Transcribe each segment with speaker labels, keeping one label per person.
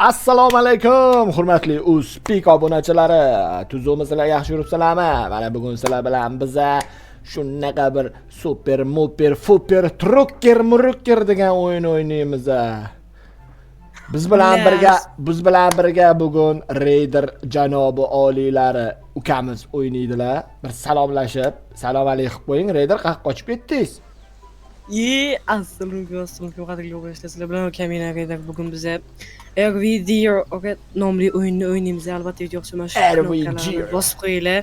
Speaker 1: Assalomu alaykum, hurmatli Uzpik obunachilari. Tuzumizlar yaxshi yuribsizlarmi? Mana bugun sizlar bilan biza shunaqa bir super trukker degan o'yin o'ynaymiz. Biz bilan birga bugun Raider janobi oliylari ukamiz o'ynaydilar. Bir salomlashib, salom alaykum qo'ying. Raider qayerga qochib ketdingiz?
Speaker 2: Assalomu qadrli o'quvchilar, sizlar bilan Kamina Raider bugun biza Video nomli o'yinni o'ynaymiz. Albatta video yoqsa shuni bosib qo'yinglar.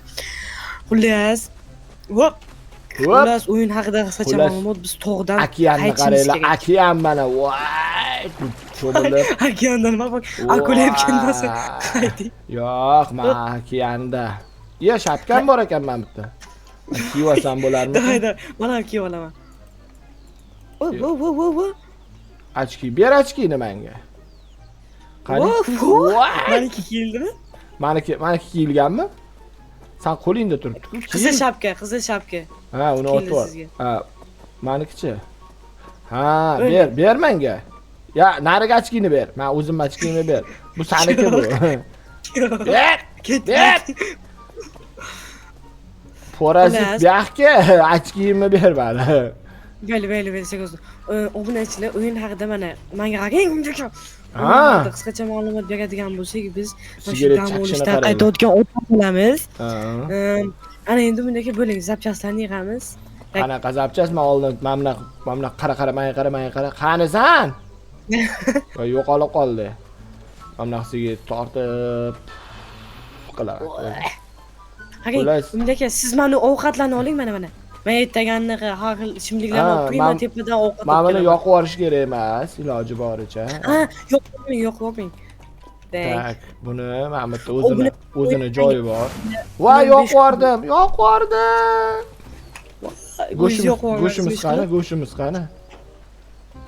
Speaker 2: Xullas o'yin haqida qisqacha ma'lumot. Biz tog'dan
Speaker 1: okeanni qaranglar, okean mana voy cho'milib.
Speaker 2: Okeandan bak, akula kelmasa qayting.
Speaker 1: Yo'q, men okeanda. Ya shapkam bor ekan men bitta. Kiyib olsam bo'larmi?
Speaker 2: Hayda, mana kiyib olaman.
Speaker 1: Ochki, ber ochkini menga. Qani?
Speaker 2: Meniki kiyildimi?
Speaker 1: Meniki kiyilganmi? Sen qo'lingda turibdi-ku.
Speaker 2: Qizil shapka.
Speaker 1: Ha, uni otib ol. Ha, menikichi. Ha, ber menga. Ya, nariga ochkini ber. Men o'zim ochkini ber. Bu seniki bu. Ber. Porazit buyoqqa ochkimni ber bana.
Speaker 2: Mayli, sekin. Obunachilar o'yin haqida mana menga qarang. Qisqacha ma'lumot beradigan bo'lsak, biz dam olishdan qaytayotgan o'tib bo'lamiz. Ana endi bundagi bo'ling, zapchastlarni yig'amiz.
Speaker 1: Qanaqa zapchast? Men oldin mana qara, men qara. Qanisan? Va yo'qolib qoldi. Mamnaqsiga tortib qiladi.
Speaker 2: Bundagi siz meni ovqatlarni oling mana. Men aytganni har xil ichimliklarni olib qo'yman, tepadan ovqat.
Speaker 1: Men buni yoqib yuborish kerak emas, iloji boricha.
Speaker 2: Ha, yo'q.
Speaker 1: Tak, buni men bitta o'zini joyi bor. Va yoqib yubordim. Go'shimiz qani?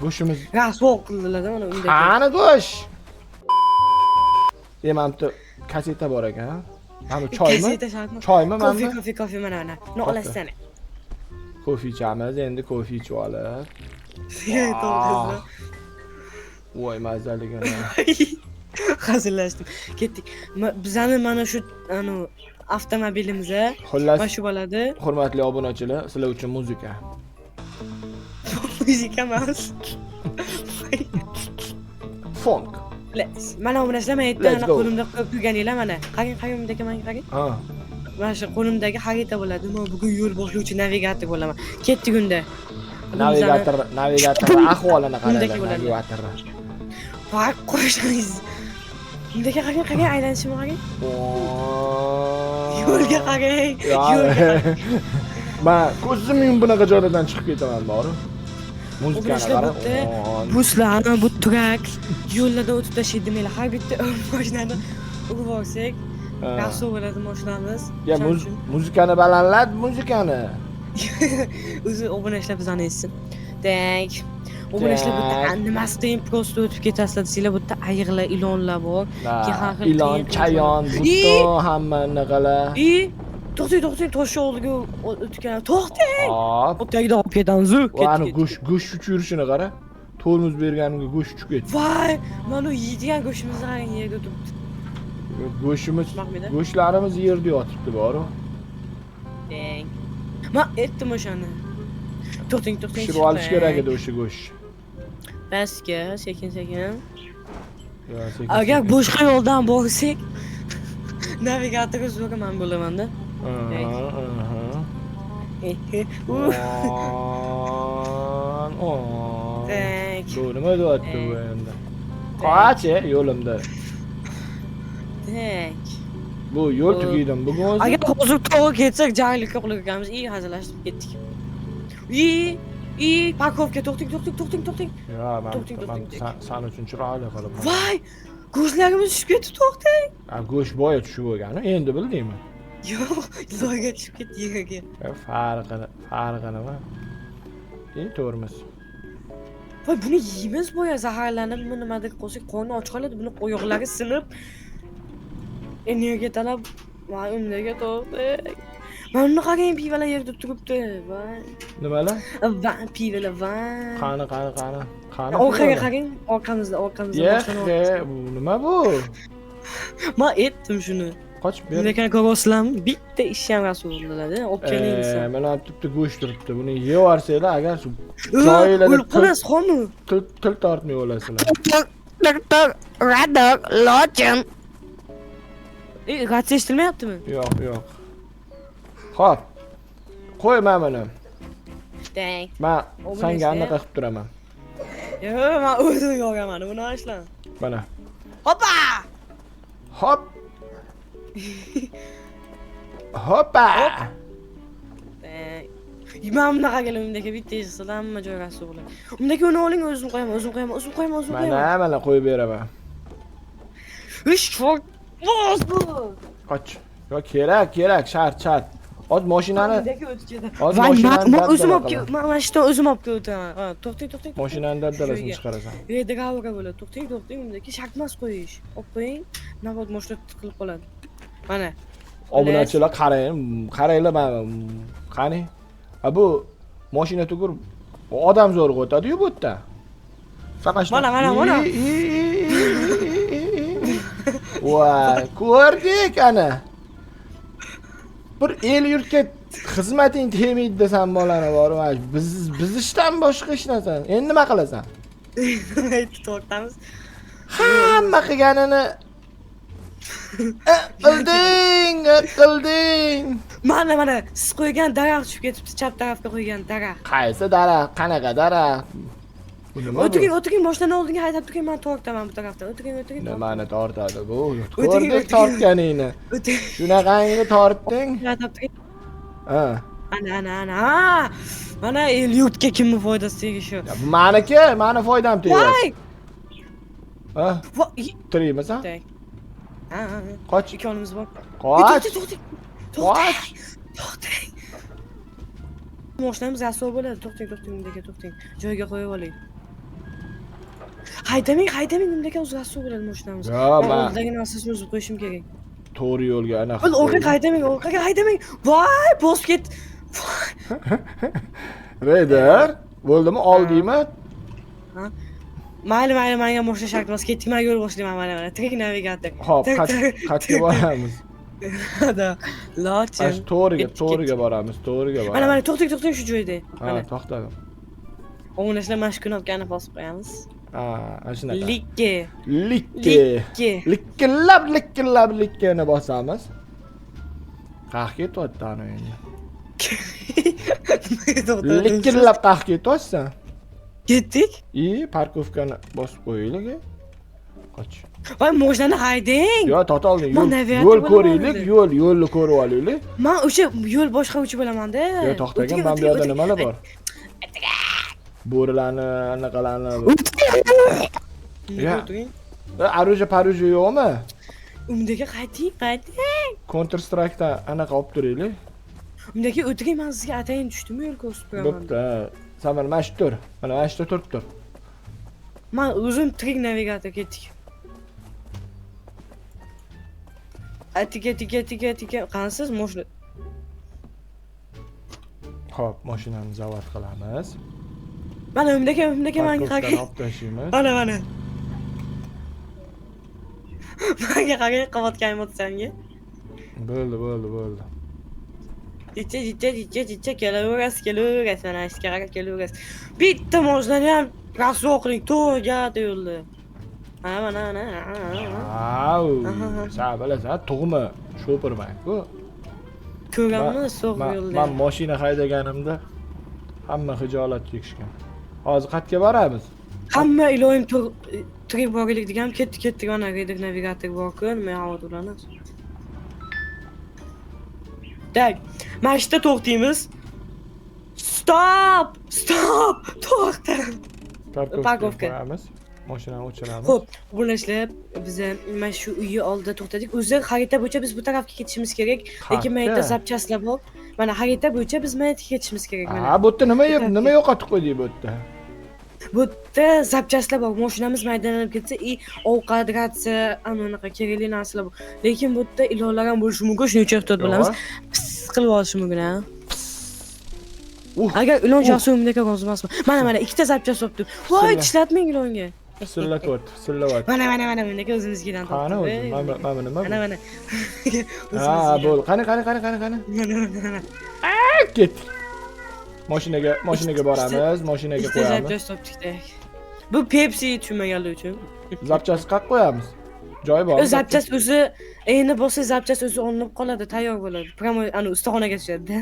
Speaker 1: Go'shimiz.
Speaker 2: Ha, so'q qildilar-da mana unda.
Speaker 1: Qani go'sh? Men bitta kaseta bor ekan. Mana choymi?
Speaker 2: Kofe mana. Ne olasizlar?
Speaker 1: Kofe ichamiz, endi kofe ichib olib.
Speaker 2: To'g'ri.
Speaker 1: Voy mazaligini.
Speaker 2: Hazillashdim. Ketdik. Bizani mana shu avtomobilimiz mana shu bo'ladi.
Speaker 1: Hurmatli obunachilar, sizlar uchun muzika.
Speaker 2: Muzika emas.
Speaker 1: Funk.
Speaker 2: Mana obunachilar, men aytdim, qo'limda ko'rganinglar mana. Qarang bundagi menga qarang.
Speaker 1: Ha.
Speaker 2: Mana shu qo'limdagi xarita bo'ladi. Men bugun yo'l boshlovchi navigator bo'laman. Ketdik unda.
Speaker 1: Navigator ahvolini qarang.
Speaker 2: Bak qo'shingiz. Bundagi qarang, aylanishimni qarang. Yo'lga qarang.
Speaker 1: Men ko'zimning bunaqa joylardan chiqib ketaman, bor. Muzikani qarang.
Speaker 2: Buslar, bu trak yo'llarda o'tib tashlaydi. Men har bitta mashinani urib olsak, yaxshi bo'ladi mashinamiz.
Speaker 1: Ya muzikani balandlat, muzikani.
Speaker 2: O'zi obunachilar bizani eshitsin. Tak. Obunachilar bu yerda nimasdan prosta o'tib ketasizlar desanglar, bu yerda ayiqlar, ilonlar bor.
Speaker 1: Ilon, chayon, butun hamma naqalar.
Speaker 2: To'xtang, tosh oldiga o'tgan. To'xtang. Bu tagida olib ketamiz.
Speaker 1: Ana go'sht uchirishini qara. Tormoz berganimga go'sht uchib ketdi.
Speaker 2: Voy, mana yeydigan go'shtimizni qarang, yerda turibdi.
Speaker 1: Go'shtlarimiz yerda yotibdi, bor.
Speaker 2: Deng. Men aytdim o'shani. To'xtang.
Speaker 1: Pishirib olish kerak edi o'sha go'sht.
Speaker 2: Pastga, sekin. Agar boshqa yo'ldan borsak, navigatorga so'raman bo'laman-da.
Speaker 1: Nima deyapti bu endi? Qoch yo'limda.
Speaker 2: Tak.
Speaker 1: Bu yo'l tugaydim bugun o'zi.
Speaker 2: Agar hozir to'g'ri ketsak, janglikka qulagamiz. Hazillashib ketdik. Parkovka, to'xting.
Speaker 1: Ya, men sen uchun chiroyli qilib.
Speaker 2: Voy! Go'shtlarimiz tushib ketdi, to'xtang.
Speaker 1: Go'sht boya tushib bo'lgani, endi bildingmi?
Speaker 2: Yo'q, loyga tushib ketdi yerga.
Speaker 1: Farqi nima? To'g'rimiz.
Speaker 2: Voy, buni yeymiz boya zaharlanib, nimadir qo'ysak, qorni och qoladi, buni oyoqlari sinib. Nega talab? Voy, undaga to'xtang. Mana qarang, pivalar yerda turibdi. Voy.
Speaker 1: Nimalar?
Speaker 2: Va pivalar, voy.
Speaker 1: Qani.
Speaker 2: Orqaga qarang, orqamizda boshlanib.
Speaker 1: Bu nima bu?
Speaker 2: Men aytdim shuni.
Speaker 1: Qochib ber.
Speaker 2: Lekin ko'rasizlarmi? Bitta ish ham rasullarda, olib keling desam.
Speaker 1: Mana bitta go'sht turibdi. Buni yevarsanglar, agar shu joylarda
Speaker 2: o'lib qolasiz, xo'mi?
Speaker 1: til tortmay o'lasizlar.
Speaker 2: Radok, lochin. Ratsiya eshitilmayaptimi?
Speaker 1: Yo'q. Xo'p. Qo'yma buni.
Speaker 2: Dang.
Speaker 1: Men senga anaqa qilib turaman.
Speaker 2: Yo'q, men o'zim yo'raman. Buni oshlan.
Speaker 1: Mana.
Speaker 2: Hoppa!
Speaker 1: Hop. Hoppa.
Speaker 2: Dang. Men bunaqa kelimdagi bitta eshitsa hamma joy rasul bo'ladi. Undagi uni oling, o'zim qo'yaman.
Speaker 1: Mana qo'yib beraman.
Speaker 2: Ish,
Speaker 1: Qoch. Yo'q, kerak, shart. Hozir mashinani
Speaker 2: men o'zim olib mana shu o'zim olib kelaman. Ha, to'xtang.
Speaker 1: Mashinani daddalasini chiqarasan.
Speaker 2: Degavra bo'ladi. To'xtang, undagi shartmas qo'yish. Olib qo'ying. Navbat mashina tiqilib qoladi. Mana.
Speaker 1: Obunachilar qaranglar mana. Qani? Bu mashina tugur odam zo'rg'a o'tadi-yu bu yerda. Faqat
Speaker 2: mana.
Speaker 1: Voy, ko'rdik ana. Bir el yurtga xizmating tegmaydi desam bolani borma. Biz ishdan boshqa hech narsa. Endi nima qilasan?
Speaker 2: To'xtamiz.
Speaker 1: Hamma qilganini qilding.
Speaker 2: Mana siz qo'ygan daraxt tushib ketibdi, chap tarafga qo'ygan daraxt.
Speaker 1: Qaysi daraxt? Qanaqa daraxt? Bu nima?
Speaker 2: O'tiring, mashinani oldinga haydab turing, men tortaman bu tarafdan. O'tiring.
Speaker 1: Nimani tortadi bu? Ko'rdik tortganingni. Shunaqangi tortding?
Speaker 2: Haydab turing.
Speaker 1: Ha.
Speaker 2: Ana. Mana el yurtga kimning foydasi tegishi?
Speaker 1: Bu meniki, meni foydam tegadi. Ha? Tiraymisan?
Speaker 2: Ha.
Speaker 1: Qoch.
Speaker 2: Ikkonimiz bor.
Speaker 1: Qoch.
Speaker 2: To'xtang. Mashinamiz rasul bo'ladi. To'xtang. Joyiga qo'yib oling. Haydamang, undagi o'zi rasul bo'ladi mashinamiz.
Speaker 1: Yo'q, men
Speaker 2: oldagi narsasini o'zib qo'yishim kerak.
Speaker 1: to'g'ri yo'lga ana.
Speaker 2: Orqaga haydamang. Voy, bosib ket.
Speaker 1: Reyder, bo'ldimi? Oldingmi?
Speaker 2: Ha? Mayli, menga mashina shart emas. Ketdik, men yo'l boshlayman mana. Tirik navigator.
Speaker 1: Xo'p, qatga boramiz?
Speaker 2: Lochin.
Speaker 1: To'g'riga boramiz.
Speaker 2: Mana to'xtang shu joyda.
Speaker 1: Ha, to'xtadim.
Speaker 2: O'nashlar mana shu knopkani bosib qo'yamiz.
Speaker 1: Ha, shunaqa. Likkillab bosamiz. Qahga ketyapti ana endi. Likkillab qahga ketyapsan.
Speaker 2: Ketdik?
Speaker 1: Parkovkani bosib qo'yaylik. Qoch.
Speaker 2: Voy, mashinani haydang.
Speaker 1: Yo'q, to'xtoldik. Yo'l ko'raylik, yo'lni ko'rib olaylik.
Speaker 2: Men o'sha yo'l boshqaruvchi bo'laman-da.
Speaker 1: Yo'q, to'xtagan, men bu yerda nimalar bor? Bo'rilarni, anaqalarni. Aruja yo'qmi?
Speaker 2: Undagi qayting.
Speaker 1: Counter Strike'da anaqa olib turaylik.
Speaker 2: Undagi o'tiring, men sizga atayin tushdimi yo'l ko'rsatib qo'yaman.
Speaker 1: Bo'pti. Sen mana shu tur. Mana shu turib tur.
Speaker 2: Men o'zim tirik navigator ketdik. Tika. Qansiz mashina?
Speaker 1: Xo'p, mashinani zavod qilamiz.
Speaker 2: Mana undagi menga qarang.
Speaker 1: Olib tashlaymiz.
Speaker 2: Mana. Menga qarang, qavatgan motsanga.
Speaker 1: Bo'ldi.
Speaker 2: Ichi kelaverasiz. Mana ishga qarab kelaverasiz. Bitta mashinani ham rasul qiling, to'g'riga yo'lda. Mana.
Speaker 1: Sen bilasan, tug'mi sho'pirman-ku.
Speaker 2: Ko'rganmiz to'g'ri yo'lda.
Speaker 1: Men mashina haydaganimda hamma xijolat chekishgan. Hozir qayerga boramiz?
Speaker 2: Hamma iloyim tirik boraylik degan ketdik ana reyder navigator bor-ku, nima havodirlarni. Tak, mashina to'xtaymiz. Stop! To'xta. Parkovka.
Speaker 1: Mashinani o'chiramiz.
Speaker 2: Xo'p, bo'lashlab biz mana shu uyni oldida to'xtadik. O'zi xarita bo'yicha biz bu tarafga ketishimiz kerak. Lekin men yerda zapchastlar bor. Mana xarita bo'yicha biz mana yerga ketishimiz kerak mana.
Speaker 1: Ha, bu yerda nima yo'qotib qo'ydik bu yerda?
Speaker 2: Bu yerda zapchastlar bor. Mashinamiz maydalanib ketsa, ovqat, ratsiya, anaqa kerakli narsalar bor. Lekin bu yerda ilonlar ham bo'lishi mumkin, shuning uchun ehtiyot bo'lamiz. Biz qilib olishi mumkin ha.
Speaker 1: Uh,
Speaker 2: Agar ilon shoxsi umdaka rozi emasman. Mana ikkita zapchas topdim. Voy, ishlatmang ilonga.
Speaker 1: Sillayapti.
Speaker 2: Mana bundaka o'zimizgidan topdim.
Speaker 1: Qani o'zi? Mana nima?
Speaker 2: Mana.
Speaker 1: Ha, bo'ldi. Qani.
Speaker 2: Mana.
Speaker 1: Ketdik. Mashinaga boramiz, mashinaga
Speaker 2: Ikkita
Speaker 1: qo'yamiz.
Speaker 2: zapchas topdik-da. Bu Pepsi tushunmaganlar uchun.
Speaker 1: Zapchasni qayerga qo'yamiz? Joyi bormi?
Speaker 2: Zapchas o'zi endi bo'lsa zapchas o'zi olinib qoladi, tayyor bo'ladi. Pramo ana ustaxonaga tushadi-da.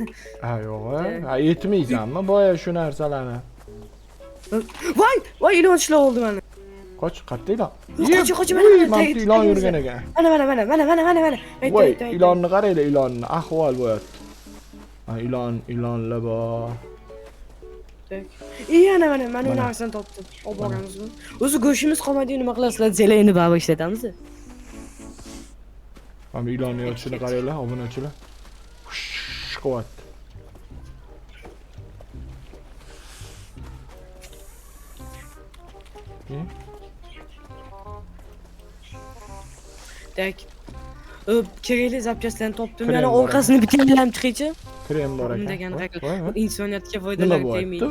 Speaker 1: Ha, yo'q. Ha, yetmaysanmi boya shu narsalarni?
Speaker 2: Voy, ilon ishlar oldi mana.
Speaker 1: Qoch, qayerda ilon?
Speaker 2: Qoch, mana.
Speaker 1: Mana ilon yurgan ekan.
Speaker 2: Mana.
Speaker 1: Voy, ilonni qaranglar, ilonni ahvol bo'lyapti. Ha, ilonlar bor.
Speaker 2: Ana mana uni narsani topdim. Olib boramizmi? O'zi go'shimiz qolmadi, nima qilasizlar? Zelayni baba ishlatamiz.
Speaker 1: Mana ilonni yotishini qaranglar, obunachilar. Quvvat.
Speaker 2: Tak. Kerakli zapchaslarni topdim. Yana orqasini bitinglam chiqaychi.
Speaker 1: Krem bor ekan.
Speaker 2: Undagan insoniyatga foydalanib tegmaydi.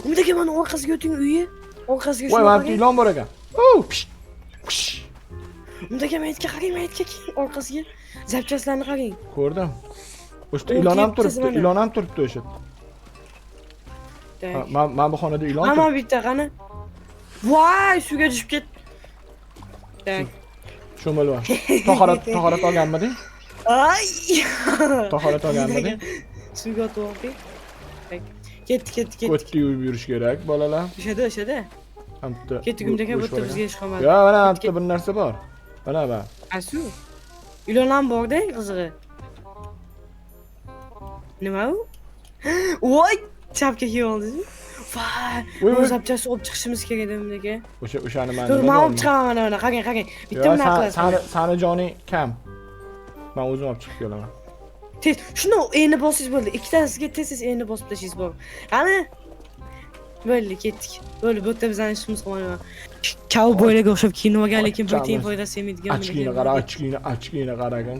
Speaker 2: Undagi mana orqasiga o'ting uyi. Orqasiga
Speaker 1: Voy, mana ilon bor ekan.
Speaker 2: Undagi maytga qarang, orqasiga zapchaslarni qarang.
Speaker 1: Ko'rdim. O'shda ilon ham turibdi o'sha. Men bu xonada ilon turibdi.
Speaker 2: Mana bitta qani. Voy, suvga tushib ketdi. Tak.
Speaker 1: Sho'malva. Tahorat olganmiding?
Speaker 2: Ay!
Speaker 1: Tahorat olganmiding?
Speaker 2: Suvga to'g'ri. Ketdi.
Speaker 1: O'tda yuvib yurish kerak, bolalar.
Speaker 2: O'shada.
Speaker 1: Hamda.
Speaker 2: Ketdi gumdaka bo'tda bizga ish qolmadi.
Speaker 1: Yo, mana hamda bir narsa bor. Mana.
Speaker 2: Asu. Ilon ham bor-da, qizig'i. Nima u? Voy, chapga kelib oldingiz. Voy, o'z zapchasini olib chiqishimiz kerak edi bundaka.
Speaker 1: O'shani men
Speaker 2: Men olib chiqaman mana, qarang. Bitta nima qilasizlar?
Speaker 1: Sani joning kam. Men o'zim olib chiqib kelaman.
Speaker 2: Tez, shuni endi bossiz bo'ldi. Ikkitasiga tez endi bosib tashlaysiz bor. Qani? Bo'ldi, ketdik. Bo'ldi, bu yerda bizning ishimiz qolmadi. Cowboylarga o'xshab kiyinib lekin bu teng foydasi yemaydigan.
Speaker 1: Achkina qaragan.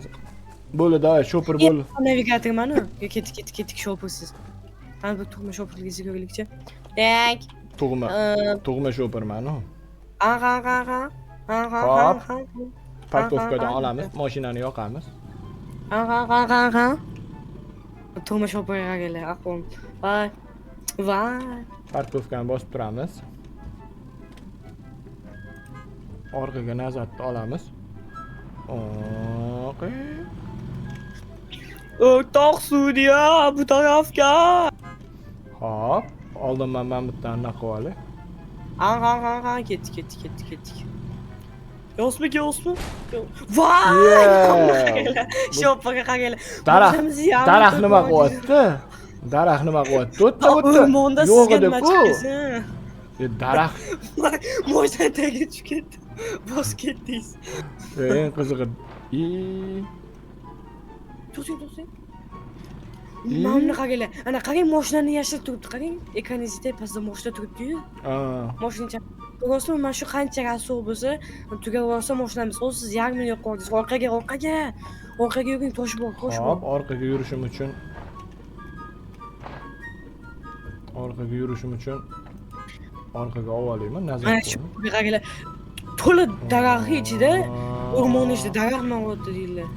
Speaker 1: Bo'ldi, davay, shopper bo'l.
Speaker 2: Navigator mana. Ketdik shoppersiz. Qani bu tug'ma shopperligingizni ko'raylikchi. Tak.
Speaker 1: Tug'ma shopper mana.
Speaker 2: Ha.
Speaker 1: Parkovkadan olamiz, mashinani yoqamiz.
Speaker 2: Ha. Tug'ma shopperga kelar, aqo'm. Voy.
Speaker 1: Parkovkani bosib turamiz. Orqaga nazarni olamiz.
Speaker 2: O'rtoq sudya, bu tarafga.
Speaker 1: Hop, oldinman men bittani naqib olay.
Speaker 2: Ha, ketdik. Yo'qmi? Voy! Shoppaga qaranglar.
Speaker 1: Daraxt nima qilyapti? O'tda.
Speaker 2: O'rmonda sizga nima chiqdi?
Speaker 1: Daraxt.
Speaker 2: Mo'jdan tagiga tushib ketdi. Bos ketdingiz.
Speaker 1: Eng qizig'i.
Speaker 2: To'xtang. Mana qaranglar. Ana qarang, mashinani yashil turibdi, qarang. Ekraningiz tepasida mashina turibdi-yu. Mashina To'g'risi, mana shu qancha rassuq bo'lsa, tugab olsa mashinamiz. Hozir siz yarmini yo'q qo'ydingiz. Orqaga yuring, tosh bor.
Speaker 1: Hop, orqaga yurishim uchun orqaga olayman, nazar
Speaker 2: mana shu qaranglar. To'la daraxt ichida, o'rmon ichida daraxt navotdi deydilar.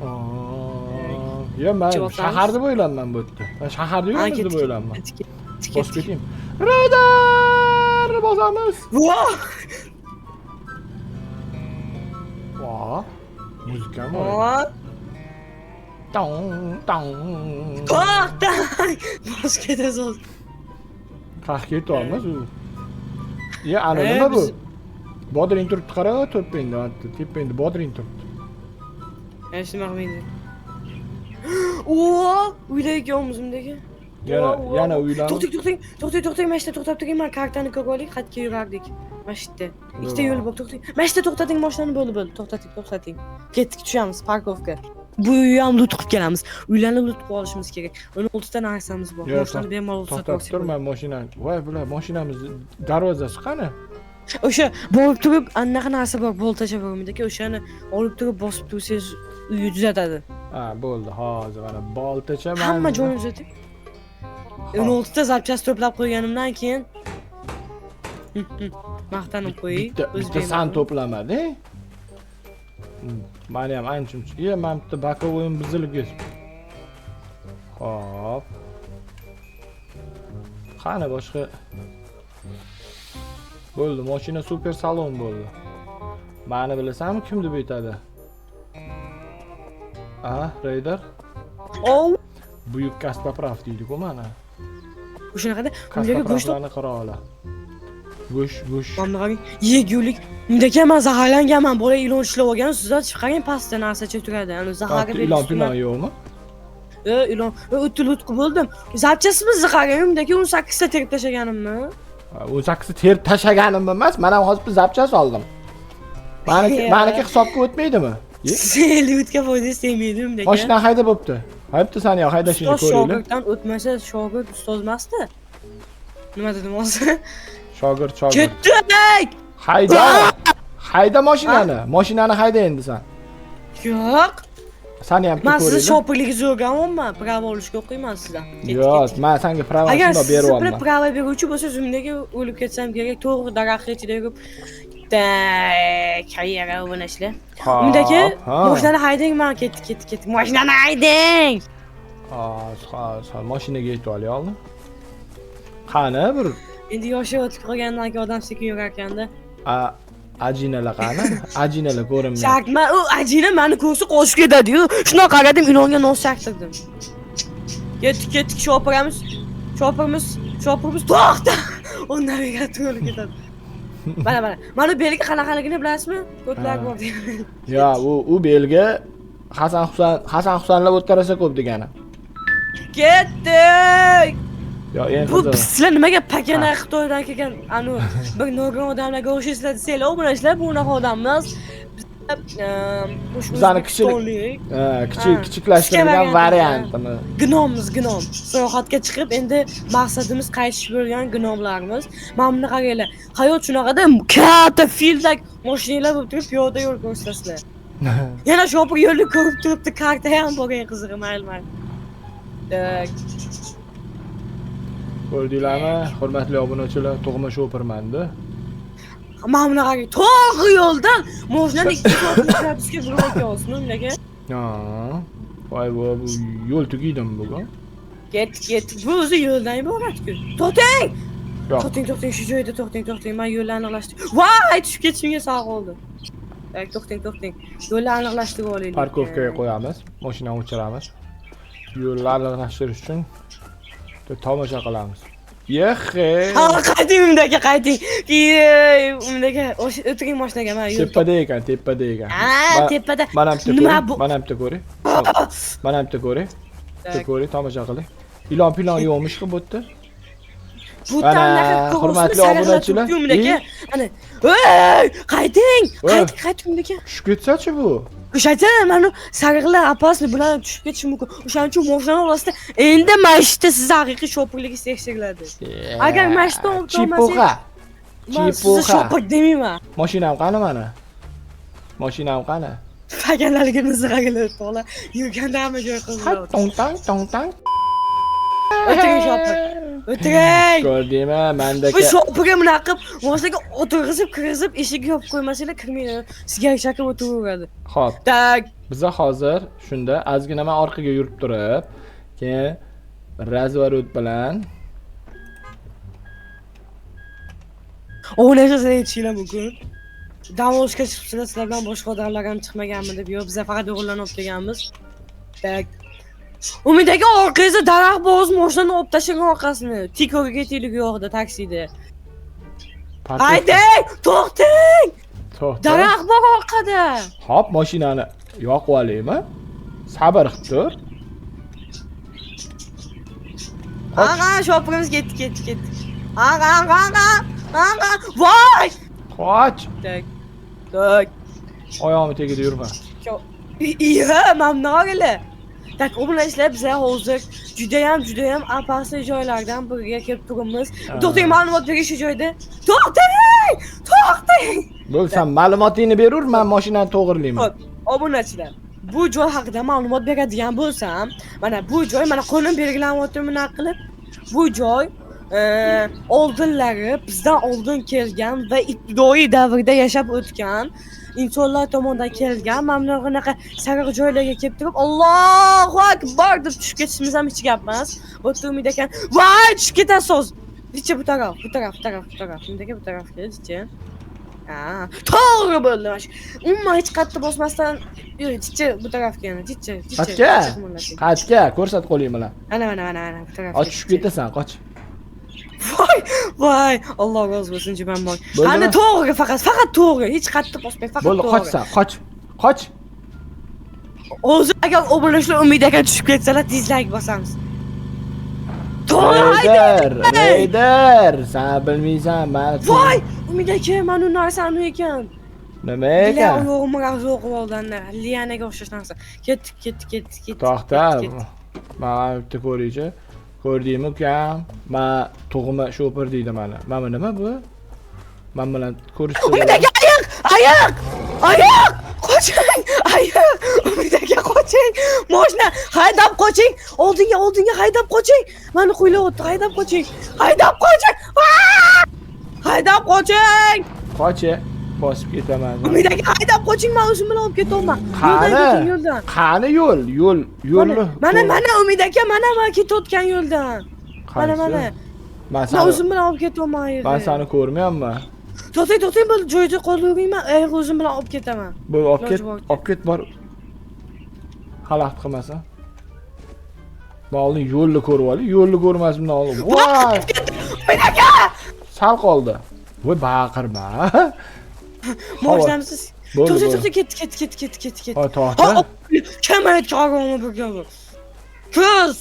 Speaker 1: Yo, men shaharda bo'ylanman bu yerda. Men shaharda yuramiz deb o'ylanman. Bosib ketayim. Radar bosamiz. Voh. Muzika bor. Tong.
Speaker 2: Bos ketasiz.
Speaker 1: Qah ketamiz u. Ya, ana nima bu? Bodring turibdi, qara, tepangda bodring turibdi.
Speaker 2: Hech nima qilmaydi. Uylarga o'zimdagi.
Speaker 1: Yana uylar.
Speaker 2: To'xtang, mashina to'xtab turing, men kartani ko'rib oling, xatga yurardik. Mashina. Ikkita yo'l bor, to'xtang. Mashina to'xtating, mashinani bo'ldi. To'xtating. Ketdik, tushamiz parkovka. Bu uyni ham lut qilib kelamiz. Uylarni lut qilib olishimiz kerak. 16 ta narsamiz bor. Mashinani bemalol sotib
Speaker 1: turman mashinani. Voy, bular mashinamiz darvozasi qani?
Speaker 2: O'sha borib turib, anaqa narsa bor, boltacha bor, o'shani olib turib bosib tursangiz uyi tuzatadi.
Speaker 1: Ha, bo'ldi. Hozir mana boltacha
Speaker 2: Hamma joyini tuzatib. 16 ta zapchast to'plab qo'yganimdan keyin maqtanib qo'ying.
Speaker 1: bitta san to'plamading. Meni ham ancha. Men bitta bakovoyim buzilib ketdi. Hop. Qani boshqa? Bo'ldi, mashina super salon bo'ldi. Meni bilasanmi, kim deb aytadi? Raider. Buyuk Kastaprav deydi-ku mana.
Speaker 2: O'shanaqada undagi go'shtlarni
Speaker 1: qara ola. Go'sht.
Speaker 2: Mana qarang, yegulik. Undagi men zaharlanganman, bola ilon ishlab olgan, sizlar chiqaring pastda narsacha turadi. Ani zaharga berib.
Speaker 1: Ilon yo'qmi?
Speaker 2: Ilon, o'tib bo'ldim. Zapchasimizni qarang, undagi 18 ta terib tashlaganimmi?
Speaker 1: 18 ta terib tashlaganimmi emas, men ham hozir bir zapchas oldim. Meniki hisobga o'tmaydimi?
Speaker 2: Selutga foydasi tegmaydi undagi.
Speaker 1: Mashina hayda bo'pti. Haypti sani yo'q, haydashingni ko'raylik.
Speaker 2: Shogirddan o'tmasa, shogird ustoz emasdi. Nima dedim hozir?
Speaker 1: Shogird.
Speaker 2: Ketdik!
Speaker 1: Hayda mashinani. Mashinani hayda endi sen.
Speaker 2: Yo'q.
Speaker 1: Sani ham
Speaker 2: men sizni shopirligingizni o'rganmayman, pravo olishga o'qiyman sizdan.
Speaker 1: Yo'q, men senga pravosini beryapman.
Speaker 2: Agar siz pravo beruvchi bo'lsangiz, undagi o'lib ketsam kerak, to'g'ri daraxt ichida yurib karyera o'ynashlar. Undagi mashinani haydang, men ketdik. Mashinani haydang.
Speaker 1: Mashinaga yetib olayapmi? Qani bir
Speaker 2: endi yoshi o'tib qolgandan keyin odam sekin yurar ekanda.
Speaker 1: Ajinalar qani? Ajinalar ko'rinmayapti.
Speaker 2: Chakma, u ajina meni ko'rsa qo'shib ketadi-yu. Shunaqa qaradim, ilonga nos chaqtirdim. Ketdik, shopiramiz. To'xta. O navigator olib ketadi. Mana belgi qanaqaligini bilasizmi? Ko'plar bor degan.
Speaker 1: Yo, u belgi Hasan Husanlar o'tkarasa ko'p degani.
Speaker 2: Ketdik.
Speaker 1: Yo, endi
Speaker 2: bu sizlar nimaga pakana Xitoydan kelgan bir nogiron odamlarga o'xshaysizlar desanglar, u bilan bu unaqa odam emas.
Speaker 1: Bizani kichiklashtirilgan variantimi?
Speaker 2: Gnom. Sayohatga chiqib, endi maqsadimiz qaytish bo'lgan gnomlarimiz. Mana buni qaranglar. Hayot shunaqada katta fildak mashinalar bo'lib turib, piyoda yo'l ko'rsatasizlar. Yana shopir yo'lni ko'rib turibdi, karta ham bo'lgan qizig'i, mayli.
Speaker 1: Ko'rdinglarmi, hurmatli obunachilar, tug'ma shopirmanda.
Speaker 2: Mana buni qarang, to'g'ri yo'ldan mashinani 2 soatga burib o'tgansiz, nimaga?
Speaker 1: Voy, bu yo'l tugaydimi bugun?
Speaker 2: Ketdik. Bu o'zi yo'ldan iborat-ku. To'xtang! To'xtang, shu joyda to'xtang. Men yo'lni aniqlashtirib. Voy, tushib ketishimga sog' oldi. To'xtang. Yo'lni aniqlashtirib olaylik.
Speaker 1: Parkovkaga qo'yamiz, mashinani o'chiramiz. Yo'lni aniqlashtirish uchun tomosha qilamiz.
Speaker 2: Qayting undagi. Undagi o'tiring mashinaga, men yo'l.
Speaker 1: Tepada ekan.
Speaker 2: Tepada.
Speaker 1: Mana bitta ko'ring. Ko'ring, tomosha qiling. Ilon yo'qmish bu yerda.
Speaker 2: Bu tanaqa hurmatli obunachilar. Ana, qayting undagi.
Speaker 1: Tushib ketsa-chi bu?
Speaker 2: O'shacha mana sariqlar opasni bilan tushib ketishi mumkin. O'shaning uchun mashina orasida endi mashina siz haqiqiy shopirlik tekshirladi. Agar mashina olmasangiz, Chipoxa. Shopir demayman.
Speaker 1: Mashinam qani mana?
Speaker 2: Paganlarimizni qaranglar, to'g'ri. Yurganda hamma joy qiladi.
Speaker 1: Tong.
Speaker 2: O'tiring shopir. O'tiring.
Speaker 1: Ko'rdingmi, mendagi.
Speaker 2: Bu shopirga bunaqa qilib, mashinaga kirgizib, eshikni yopib qo'ymasanglar kirmaydi. Sizga shakab o'tiraveradi.
Speaker 1: Xo'p. Biz hozir shunda ozgina men orqaga yurib turib, keyin razvorot bilan
Speaker 2: o'ynashsa aytishinglar mumkin. Dam olishga chiqibsizlar, sizlar bilan boshqa odamlar ham chiqmaganmi deb, yo'q, biz faqat o'g'illarni olib kelganmiz. Umidagi orqangizda daraxt bo'z, mashinani olib tashlagan orqasini. Tikoga ketaylik yo'qda, taksida. Haydang, to'xtang. Daraxt bor orqada.
Speaker 1: Hop, mashinani yoqib olaymi? Sabr qilib tur.
Speaker 2: Shopirimiz ketdi. Voy!
Speaker 1: Qoch.
Speaker 2: Tak.
Speaker 1: Oyog'im tegida yurma.
Speaker 2: Mamnunlar. Tak, u bilan ishlab biz hozir juda ham apasli joylardan biriga kelib turibmiz. To'xtang, ma'lumot berish shu joyda. To'xtang!
Speaker 1: Bo'lsam ma'lumotingni berur, men mashinani to'g'rilayman.
Speaker 2: Obunachilar, bu joy haqida ma'lumot beradigan bo'lsam, mana bu joy mana qo'lim belgilanyapti buni qilib. Bu joy oldinlari bizdan oldin kelgan va ibtidoiy davrda yashab o'tgan insonlar tomonidan kelgan mana bunaqa sariq joylarga kelib turib Allohu akbar deb tushib ketishimiz ham hech gap emas. Bu umid ekan. Voy tushib ketasiz. Bicha bu taraf. Shunday bu tarafga chichi. To'g'ri bo'ldi. Umuman hech qayerda bosmasdan chichi bu tarafga yana chichi.
Speaker 1: Qachga? Ko'rsat qo'ling bilan.
Speaker 2: Mana bu tarafga.
Speaker 1: Och tushib ketasan, qoch.
Speaker 2: Voy, Alloh rozi bo'lsin jiman boy. Qani to'g'ri faqat to'g'ri, hech qayerda bosmay, faqat to'g'ri.
Speaker 1: Bo'ldi, qochsan, qoch.
Speaker 2: O'zi agar o'bilishlar umid aka tushib ketsalar, dislike bosamiz.
Speaker 1: Reyder, sen bilmaysan, men.
Speaker 2: Voy, umid aka, men u narsani ekan.
Speaker 1: Nima ekan?
Speaker 2: Yo'qmi, yo'q bo'lganda, Liyanaga o'xshash narsa. Ketdi.
Speaker 1: To'xta. Men bitta ko'raychi. Ko'rdingmi ukam? Men tug'ma shopir deydi meni. Mana nima bu? Men bilan ko'rishdi. Ayiq! Qoching! Ayiq! Umidaga qoching! Mashina haydab qoching! Oldinga haydab qoching! Meni qo'ylayapti, haydab qoching! Haydab qoching! Qochi, bosib ketaman. Umidaga haydab qoching, men o'zim bilan olib ketaman. Qani yo'lni. Mana Umidaga, mana ketayotgan yo'ldan. Mana. Men o'zim bilan olib ketaman ayiqni. Men seni ko'rmayapman. To'xtang, bu joyda qolavering, men ayiqni o'zim bilan olib ketaman. Bo'ldi, olib ket bor. Xalaqit qilmasa. Bo'ldi, yo'lni ko'rib ol, yo'lni ko'rmasdan ol. Voy! Umidaga! Sal qoldi. Voy, baqirma. Moshinamsiz. To'xta, ket. To'xta. Kamayt qarog'im bo'lgan. Kuz.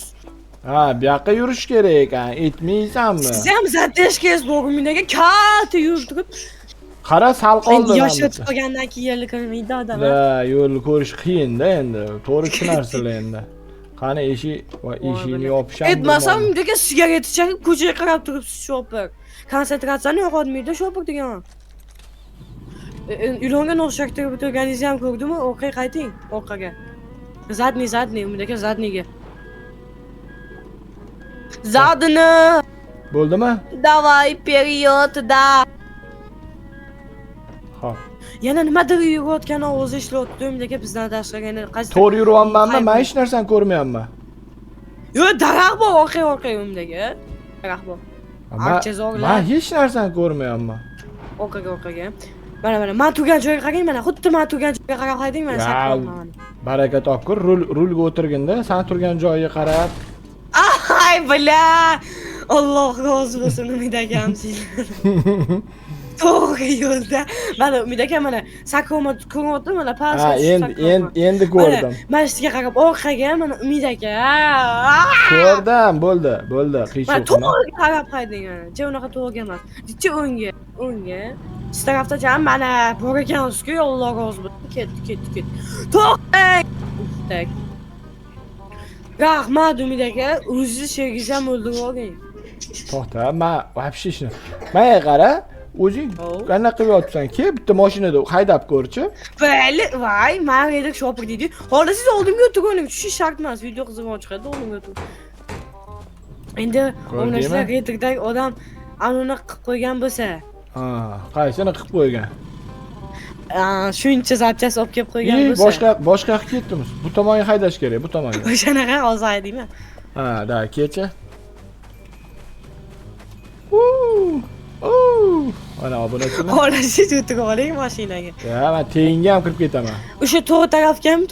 Speaker 1: Bu yoqqa yurish kerak ekan, etmaysanmi? Siz ham zatteshkes bo'g'imiga katta yurib. Qara, sal qoldi. Endi yosh o'tib qolgandan keyin yo'lni ko'rmaydi odam. Yo'lni ko'rish qiyin-da endi. To'g'ri tushunarsiz endi. Qani eshikni yopisham. Aytmasam, unga sigaret chaqib ko'chaga qarab turibsiz shopir. Konsentratsiyani yo'qotmaydi shopir degan. Uylangan o'xshakda o'tirganingizni ham ko'rdimmi? Orqaga qayting, orqaga. Zadniy, undagi zadniyga. Zadni! Bo'ldimi? Davay, periodda. Xo'p. Yana nimadir yurayotgan ovoz eshityapti, undagi bizdan tashqari yana qaysi? To'g'ri yuryapmanmi? Men hech narsani ko'rmayapman. Yo'q, daraxt bor orqa undagi. Daraxt bor. Men hech narsani ko'rmayapman. Orqaga. Mana, men turgan joyga qarang, mana xuddi men turgan joyga qarab hayding, mana sakrayman. Baraka topkur, rulga o'tirganda, sen turgan joyga qarab. Ay, bala! Alloh rozi bo'lsin, Umid akam sizlar. To'g'ri yo'lda. Mana Umid akam mana sakrayman, ko'ryapti, mana pastga. Endi ko'rdim. Mana sizga qarab orqaga, mana Umid aka. Ko'rdim, bo'ldi, qiyshiq. Mana to'g'ri qarab hayding, mana. Unaqa to'g'ri emas. Jichi o'ngga. Siz tarafda jam mana bor ekansiz-ku, Alloh rozi bo'lsin. Ket. To'xtang. Tak. Rahmat Umid aka, o'zingiz shergiz ham o'ldirib olgan. To'xta, men вообще ishni. Menga qara, o'zing qanaqa qilib yotibsan? Kel, bitta mashinada haydab ko'rchi. Voy, men haydab shopir deydi. Hozir siz oldimga o'tirganingiz tushish shart emas, video qiziq chiqadi, oldimga o'tir. Endi o'ynashlar retrdan odam anuni qilib qo'ygan bo'lsa. Qaysini qilib qo'ygan? Shuncha zapchas olib kelib qo'ygan bo'lsa. Boshqa yoqqa ketdimiz. Bu tomonga haydash kerak, bu tomonga. O'shanaqa hozir haydaymi? Da, kecha. Ana obunachilar. Xohlasangiz o'tirib oling mashinaga. Men tengga ham kirib ketaman. O'sha to'g'ri tarafgami?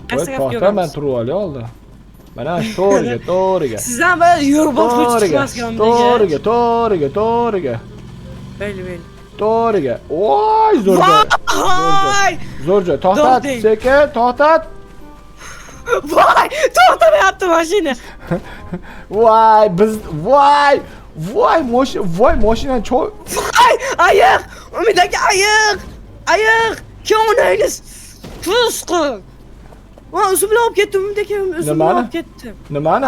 Speaker 1: To'xta, men turib olay oldin. Mana to'g'riga. Siz ham yo'l boshlovchi chiqmasgan undagi. To'g'riga. Mayli. To'g'riga. Voy, zo'r joy. To'xtat, sekin, to'xtat. Voy, to'xtamayapti mashina. Voy, mashina cho'y. Voy, ayiq! Umid aka, ayiq! Kim o'ynaysiz? Fusqi. Men o'zim bilan olib ketdim, Umid aka, o'zim bilan olib ketdim. Nimani?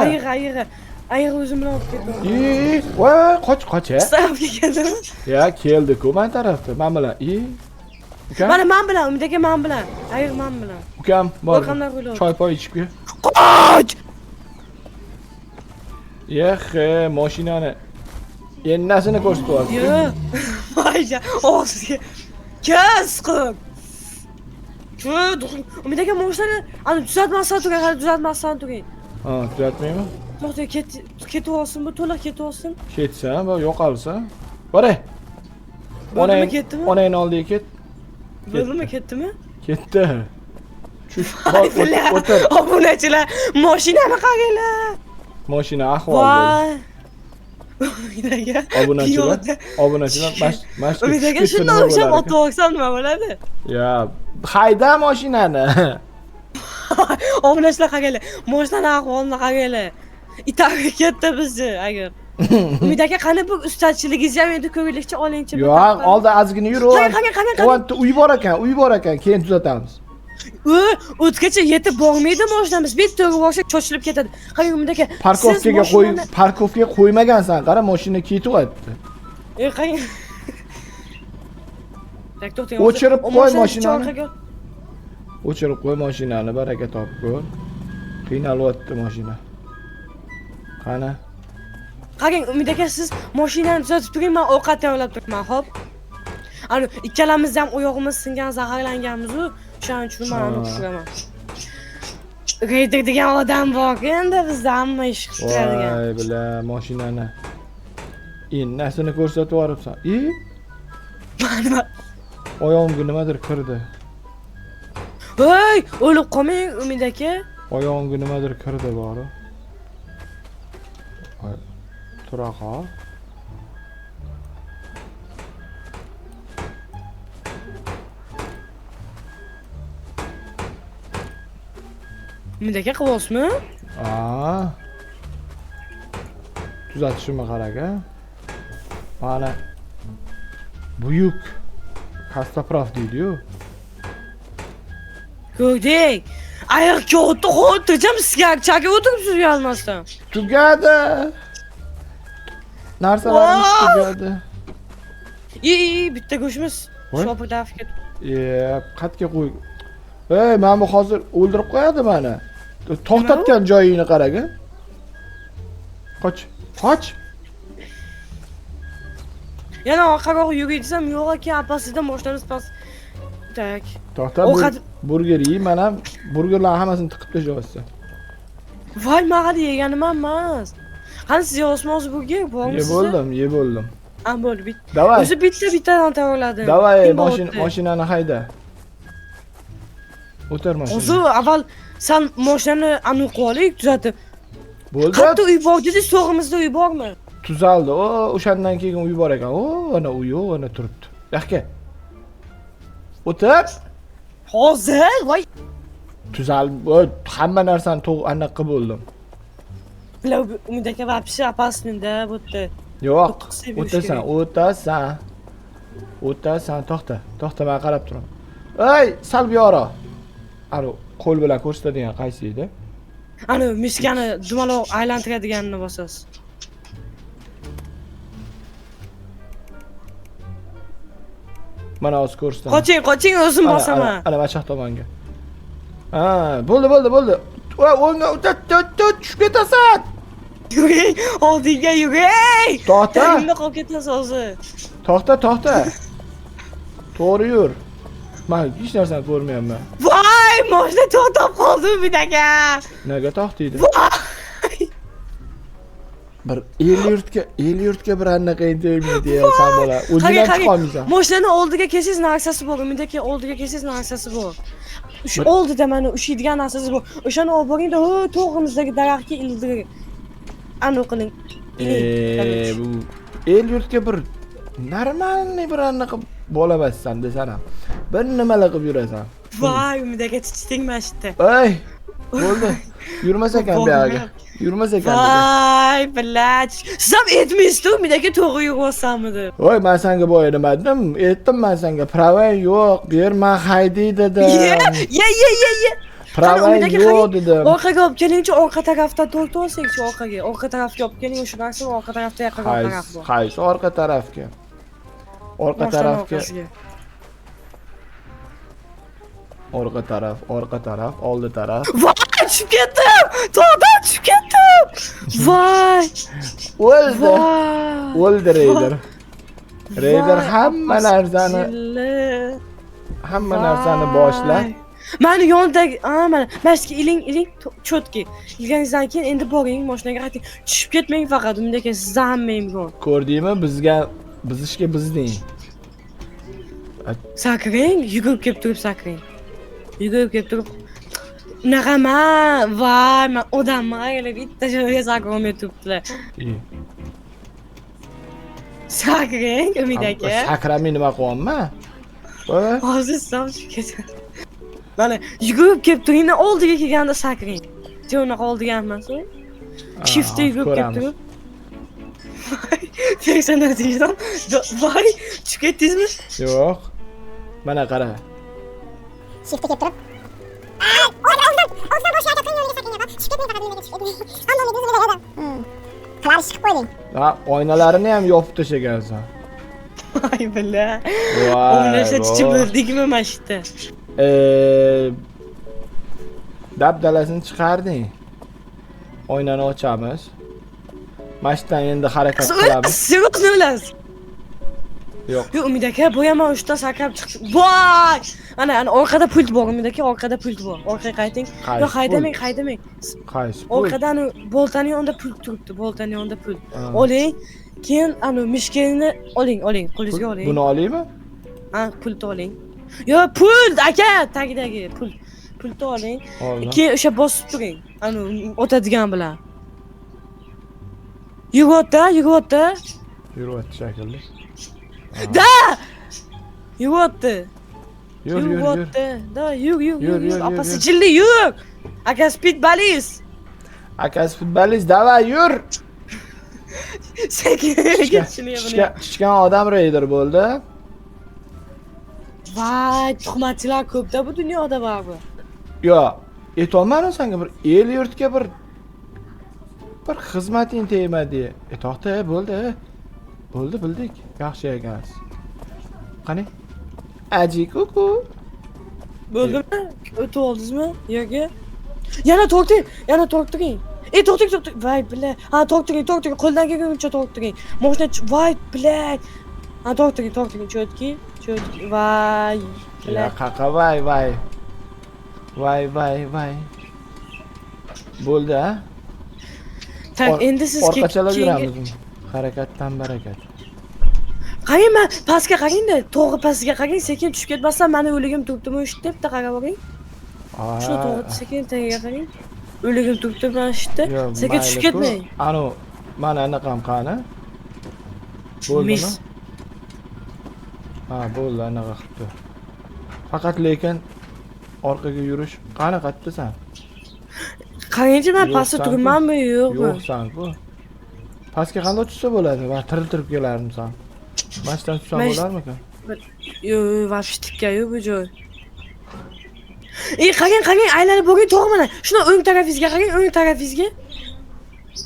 Speaker 1: Ayiq o'zim bilan olib ketdim. Voy, qoch.
Speaker 2: Tarafga keldimi?
Speaker 1: Ya, keldi-ku men tarafda. Men bilan. Ukam?
Speaker 2: Mana men bilan, Umid aka men bilan. Ayr men bilan.
Speaker 1: Ukam, bor.
Speaker 2: Qanday o'ylayapsiz?
Speaker 1: Choy poy ichib kel.
Speaker 2: Qoch!
Speaker 1: Yehe, mashinani ennasini ko'rsatyapti.
Speaker 2: Yo'q. Voyja, o'g'siga. Kes qilib. Umid aka mashinani ana tuzatmasdan turing, hali tuzatmasdan turing.
Speaker 1: Ha, tuzatmaymi?
Speaker 2: To'xta, ketib olsin, bu to'liq ketib olsin.
Speaker 1: Ketsa, bu yo'qolsa. Boray.
Speaker 2: Bo'ldimi, ketdimi?
Speaker 1: Onangni oldiga ket.
Speaker 2: Bo'ldimi, ketdimi?
Speaker 1: Ketdi. Tush, o'tir.
Speaker 2: Obunachilar, mashinani qaranglar.
Speaker 1: Mashina ahvol.
Speaker 2: Voy. Umid aka.
Speaker 1: Obunachilar mashq.
Speaker 2: Umid aka shundan o'xshab otib olsam nima bo'ladi?
Speaker 1: Ya, hayda mashinani.
Speaker 2: Obunachilar qaranglar, mashinani ahvolini qaranglar. Itarib ketdi bizni agar. Umid aka qani bu ustachiligingizni ham endi ko'ngillikcha olingchi.
Speaker 1: Yo'q, oldi ozgina yur.
Speaker 2: Qani.
Speaker 1: Uy bor ekan, keyin tuzatamiz.
Speaker 2: O'tgacha yetib bormaydi mashinamiz. Bitta boshi cho'chilib ketadi. Qarang Umid aka.
Speaker 1: Parkovkaga qo'ymagansan, qara mashina ketyapti.
Speaker 2: Qarang.
Speaker 1: O'chirib qo'y mashinani. O'chirib qo'y mashinani, baraka topib ko'r. Qiynalyapti mashina. Qani?
Speaker 2: Qarang Umid aka, siz mashinani tuzatib turing, men ovqat tayyorlab turibman, xo'p? Ana ikkalamiz ham oyog'imiz singan, zaharlanganmiz-ku, shuning uchun men uni tushiraman. Reyder degan odam bor endi bizda hamma ish qiladigan.
Speaker 1: Voy, bila mashinani. Innasini ko'rsatib yuboribsan.
Speaker 2: Nima?
Speaker 1: Oyog'imga nimadir kirdi.
Speaker 2: Voy, o'lib qolmang Umid aka.
Speaker 1: Oyog'imga nimadir kirdi bori. Tura qol.
Speaker 2: Umid aka qilyapsizmi?
Speaker 1: Tuzatishimni qara-ka. Mana buyuk Kastaprov deydi-yu.
Speaker 2: Ko'rding? Ayoqqa xotirjam sizga chaka o'tiribsiz uyalmasdan.
Speaker 1: Tugadi. Narsalarimiz tugadi.
Speaker 2: Bitta go'shimiz. Shopirda afkat.
Speaker 1: Qatga qo'y. Men bu hozir o'ldirib qo'yadi meni. To'xtatgan joyingni qara-ga. Qoch.
Speaker 2: Yana orqaga yurib desam, yo'q aka, apasida mashinamiz past. Tak.
Speaker 1: To'xta, burger yey, men ham burgerlarning hammasini tiqib tashlayapsan.
Speaker 2: Voy, men hali yeganim emas. Qani siz yeyapsizmi burger? Bormi sizda?
Speaker 1: Yeb bo'ldim.
Speaker 2: Bo'ldi, bitta.
Speaker 1: Davay.
Speaker 2: O'zi bittadan tayyorladim.
Speaker 1: Davay, mashinani hayda. O'tir mashina.
Speaker 2: O'zi avval sen mashinani aniq qo'yib tuzatib.
Speaker 1: Bo'ldi.
Speaker 2: Qayerda uy bor dedi, so'g'imizda uy bormi?
Speaker 1: Tuzaldi. O'shandan keyin uy bor ekan. Ana uy yo'q, ana turibdi. Yo'qqa. O'tir.
Speaker 2: Hozir, voy.
Speaker 1: Tuzaldi. Hamma narsani anaqa bo'ldim.
Speaker 2: Bilav Umid aka vapshi apasminda bu yerda.
Speaker 1: Yo'q. O'tasan, to'xta, men qarab turaman. Ey, sal buyora. Aro, qo'l bilan ko'rsatadigan qaysi edi?
Speaker 2: Ana miskani dumaloq aylantiradiganini bosasiz.
Speaker 1: Mana o'z ko'rsataman.
Speaker 2: Qoching, o'zim bosaman.
Speaker 1: Ana mashaq tomonga. Bo'ldi. O'ngga tushib ketasan.
Speaker 2: Yuring, oldinga yuring.
Speaker 1: To'xta.
Speaker 2: Endi qolib ketasiz o'zi.
Speaker 1: To'xta. To'g'ri yur. Men hech narsani ko'rmayapman.
Speaker 2: Voy, mashina to'xtab qoldi Umid aka.
Speaker 1: Nega to'xtaydi? Bir el yurtga bir anaqa intermediy san bola. O'zingdan chiqolmaysan.
Speaker 2: Mashinani oldiga kelsangiz narsasi bor. Umid aka oldiga kelsangiz narsasi bor. Shu oldida mana ushiydigan narsasi bor. O'shani olib boringda, to'g'rimizdagi daraxtga ildiring. Ana o'qining.
Speaker 1: Bu el yurtga bir normalniy bir anaqa bo'lamassan desam ham. Bir nimalar qilib yurasan.
Speaker 2: Voy, Umid aka tichdingmi shitda?
Speaker 1: Ey, bo'ldi. Yurmas ekan bu yerga. Yurmas ekan.
Speaker 2: Voy, bilach. Siz ham aytmaysiz-ku, Umid aka to'g'ri yuribsanmi deb.
Speaker 1: Voy, men senga boya nima dedim? Aytdim men senga. Pravay yo'q, bu yer men hayday dedim.
Speaker 2: Ye.
Speaker 1: Pravay yo'q dedim.
Speaker 2: Orqaga olib kelingchi, orqa tarafdan to'xtab olsangchi orqaga. Orqa tarafga olib keling, o'sha narsa orqa tarafda yaqin taraf bor.
Speaker 1: Qaysi orqa tarafga? Orqa tarafga. orqa taraf, oldi taraf.
Speaker 2: Voy, tushib ketdim. Tog'dan tushib ketdim. Voy.
Speaker 1: O'ldi.
Speaker 2: Voy.
Speaker 1: O'ldi Raider. Raider hamma narsani boshlab.
Speaker 2: Mani yonidagi, mana mashqi iling, cho'tki. Ilganingizdan keyin endi boring, mashinaga qayting. Tushib ketmang faqat, unda keyin sizdan hamma imkon.
Speaker 1: Ko'rdingmi? Biz ishga bizding.
Speaker 2: Sakring, yugurib kelib turib sakring. Yugurib kelib turib. Naqama, voy, men odamman, ayollar bitta joyga sakrolmay turibdilar. Sakring, Umid aka.
Speaker 1: Sakramay nima qilyapman?
Speaker 2: Hozir tushib ketadi. Mana yugurib kelib turingda oldiga kelganda sakring. Jo'naqa oldiga emas. Shiftga yugurib kelib turib. Personajdan voy, tushib ketdingizmi?
Speaker 1: Yo'q. Mana qara.
Speaker 3: Shiftga kelib turib. O'zdan bosh yo'lga sakingga bak. Tushib ketmay faqat yo'lga tushib ketmay. Ammo men o'zimga yo'lda. Qilari chiqib qo'yding.
Speaker 1: Ha, oynalarini ham yopib tashagansan.
Speaker 2: Voy billa.
Speaker 1: Voy.
Speaker 2: O'ynashda chiqib bildikmi mashqda?
Speaker 1: Dabdalasini chiqarding. Oynani ochamiz. Mashqdan endi harakat qilamiz.
Speaker 2: Siz nima bilasiz?
Speaker 1: Yo'q.
Speaker 2: Yo'q, Umid aka, bu ham ushdan sakrab chiqdi. Voy! Ana orqada pult bor, Umid aka, orqada pult bor. Orqaga qayting. Yo'q, haydamang.
Speaker 1: Qaysi?
Speaker 2: Orqadan boltani yonida pult turibdi, boltani yonida pult. Oling, keyin mishkani oling, qo'lingizga oling.
Speaker 1: Buni olaymi?
Speaker 2: Ha, pultni oling. Yo, pult aka, tagidagi pult. Pultni oling. Keyin o'sha bosib turing. O'tadigan bilan. Yugurdi.
Speaker 1: Yuribdi shekilli.
Speaker 2: Da! Yugurdi.
Speaker 1: Yur.
Speaker 2: Da, yur. Opasi jilli yur. Aka speedbalist.
Speaker 1: Davay yur.
Speaker 2: Sekin
Speaker 1: Tushgan odam Raider bo'ldi.
Speaker 2: Voy, tuhmatchilar ko'p-da bu dunyoda baribir.
Speaker 1: Yo, aytolmadim senga bir el yurtga bir xizmating tegmadi. To'xta, bo'ldi. Bo'ldi, bildik. Yaxshi ekansiz. Qani? Aji kuku.
Speaker 2: Bo'ldimi? O'tib oldingizmi? Yo'q. Yana to'xting. To'xting. Voy, billa. Ha, to'xting. Qo'ldan kelguncha to'xting. Mashina, voy, billa. Ha, to'xting, cho'tki. Voy.
Speaker 1: Ya, qaqa, voy. Voy. Bo'ldi, ha?
Speaker 2: Tak, endi siz
Speaker 1: orqachalab yuramiz. Harakatdan barakat.
Speaker 2: Qarang, men pastga qarang-da, to'g'ri pastga qarang, sekin tushib ketmasam, meni o'ligim turibdimi shu debda qarab oling. Shuni to'g'ri sekin tagiga qarang. O'ligim turibdi mana shu yerda. Sekin tushib ketmang.
Speaker 1: Mana anaqam qani? Bo'ldimi? Ha, bo'ldi, anaqa qilibdi. Faqat lekin orqaga yurish qani qayerdasan?
Speaker 2: Qarangchi, men pastda turmanmi, yo'qmi?
Speaker 1: Yo'qsan-ku. Pastga qanday tushsa bo'ladi? Va tiriltirib kelarmisan. Mashdan tushsam bo'larmikan?
Speaker 2: Yo'q, vashtikka-yu bu joy. Qarang, aylanib bo'ring to'g'ri mana. Shuni o'ng tarafingizga qarang, o'ng tarafingizga.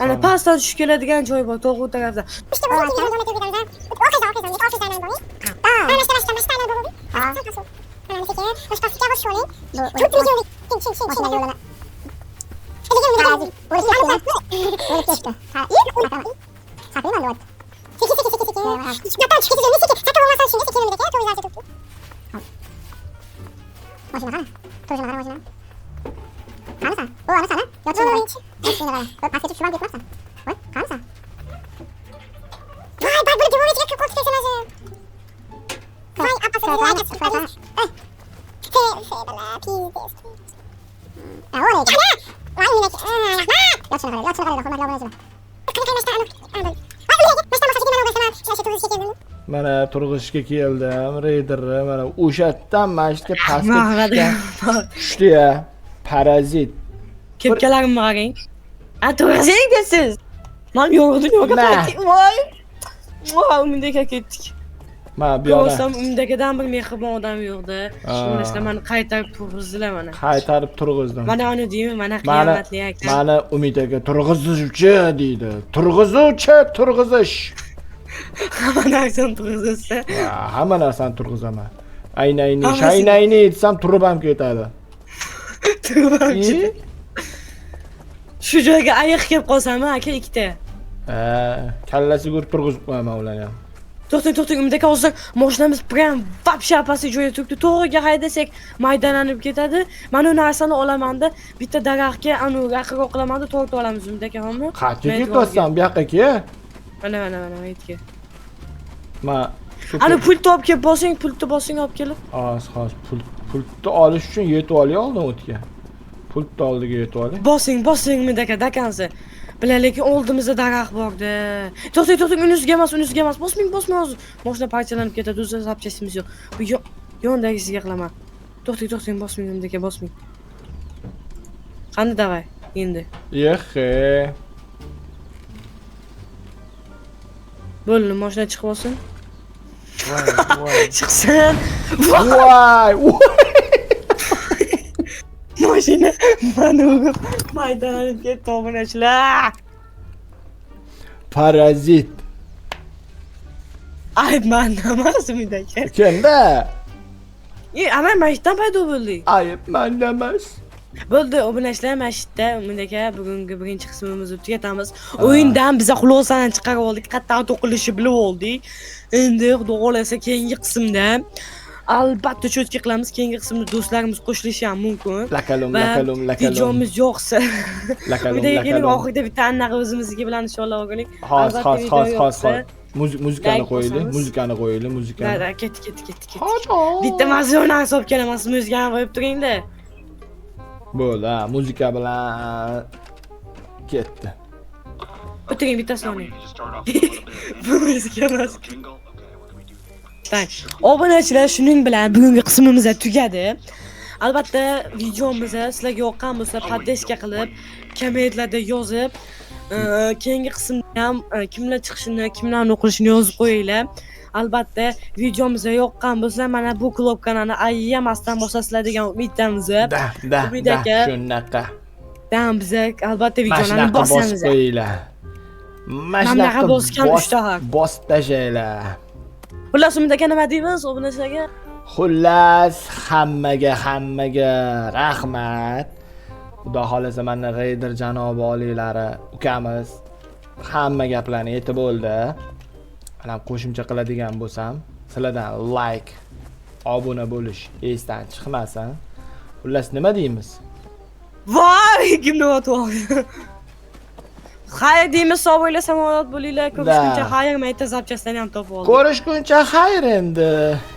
Speaker 2: Ana pastdan tushib keladigan joy bor, to'g'ri tarafda.
Speaker 1: Mana turg'ishga keldim, Raider, mana o'shatdan mashqqa pastga tushgan. Tushdi-ya, parazit.
Speaker 2: Kepkalarimni qarang. To'g'risang desiz. Men yo'g'dim. Voy. Umid aka ketdik.
Speaker 1: Mana bu yoqda.
Speaker 2: Ko'rsam Umid akadan bir mehribon odam yo'qdi. Shundan meni qaytarib turg'izdilar mana.
Speaker 1: Qaytarib turg'izdim.
Speaker 2: Mana uni deymi, mana qiyomatli aka.
Speaker 1: Mana Umid aka turg'izuvchi deydi. Turg'izish.
Speaker 2: Hamma narsani turg'izsa.
Speaker 1: Hamma narsani turg'izaman. Aynayni,
Speaker 2: Hammasi-
Speaker 1: shaynayni aytsam turib ham ketadi.
Speaker 2: Shu joyga ayiq kelib qolsam, aka ikkita.
Speaker 1: Kallasiga urib turg'izib qo'yaman ularni ham.
Speaker 2: To'xtang, undaka hozir mashinamiz prям вообще apasi joyga turibdi. To'g'riga haydasak maydalanib ketadi. Mana u narsani olamanda, bitta daraxtga anu yaqinroq qilamanda tortib olamiz undaka hamma.
Speaker 1: Qayerga ketyapsan? Bu yoqqa kel.
Speaker 2: Mana, aytga.
Speaker 1: Shu
Speaker 2: Ana pultni olib kelib bosing, pultni bosing olib kelib.
Speaker 1: Hozir pultni olish uchun yetib olay oldin o'tga. Pultni oldiga yetib olay.
Speaker 2: Bosing mendaka dakansi. Bilan lekin oldimizda daraxt bor-da. To'xtang, unisiga emas. Bosmang hozir. Mashina parchalanib ketadi, o'zi zapchastimiz yo'q. Bu yondagisiga qilaman. To'xtang, bosmang mendaka, bosmang. Qani davay, endi.
Speaker 1: Yexe.
Speaker 2: Bo'ldi, mashina chiqib olsin.
Speaker 1: Voy.
Speaker 2: Chiqsin.
Speaker 1: Voy.
Speaker 2: Mashina mana urib maydalanib ketdi, obunachilar.
Speaker 1: Parazit.
Speaker 2: Aytman emas mendaka.
Speaker 1: Kimda?
Speaker 2: Ana mashinadan paydo bo'ldi.
Speaker 1: Ayb menda emas.
Speaker 2: Bo'ldi, obunachilar, mashitda mendaka bugungi birinchi qismimizni tugatamiz. O'yindan biza xulosani chiqarib oldik, qattiq to'qilishi bilib oldik. Endi xudo xolasa keyingi qismda albatta cho'tki qilamiz. Keyingi qismda do'stlarimiz qo'shilishi ham mumkin.
Speaker 1: Lakalum.
Speaker 2: Videomiz yo'qsa,
Speaker 1: Lakalum.
Speaker 2: oxirida bitta anaqa o'zimizniki bilan inshaalloh o'g'lik.
Speaker 1: Hozir. Muzikani qo'yaylik.
Speaker 2: Da, ketdi. Bitta mazmuni hisob kelamiz, muzikani qo'yib turing-da.
Speaker 1: Bo'ldi, muzika bilan ketdi.
Speaker 2: O'tiring bittasini oling. Bu muzika emas. Obunachilar, shuning bilan bugungi qismimiz tugadi. Albatta, videomiz sizlarga yoqqan bo'lsa, poddeska qilib, kommentlarda yozib, keyingi qismda ham kimlar chiqishini, kimlarni o'qishini yozib qo'yinglar. Albatta, videomiz yoqqan bo'lsa, mana bu klopkani ayyamasdan bosasizlar degan umiddamiz.
Speaker 1: Da, shunaqa.
Speaker 2: Biz albatta videoni bosamiz. Mashinaga bosgan 3 ta haq.
Speaker 1: Bosib tashlaylar.
Speaker 2: Xullas, undaka nima deymiz obunachilarga?
Speaker 1: Xullas, hammaga rahmat. Xudo xolasa mana Raider janobi oliylari ukamiz hamma gaplarni aytib bo'ldi. Mana qo'shimcha qiladigan bo'lsam, sizlardan like, obuna bo'lish esdan chiqmasin. Xullas, nima deymiz?
Speaker 2: Voy, kimni o'tib Xayr deymiz, sog' bo'ling, samoat bo'linglar. Ko'rishguncha xayr, mayta zapchastani ham topib oldik.
Speaker 1: Ko'rishguncha xayr endi.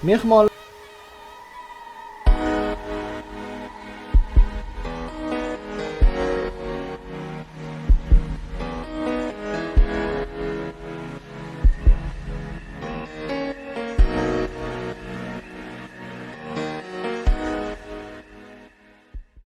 Speaker 1: Mehmon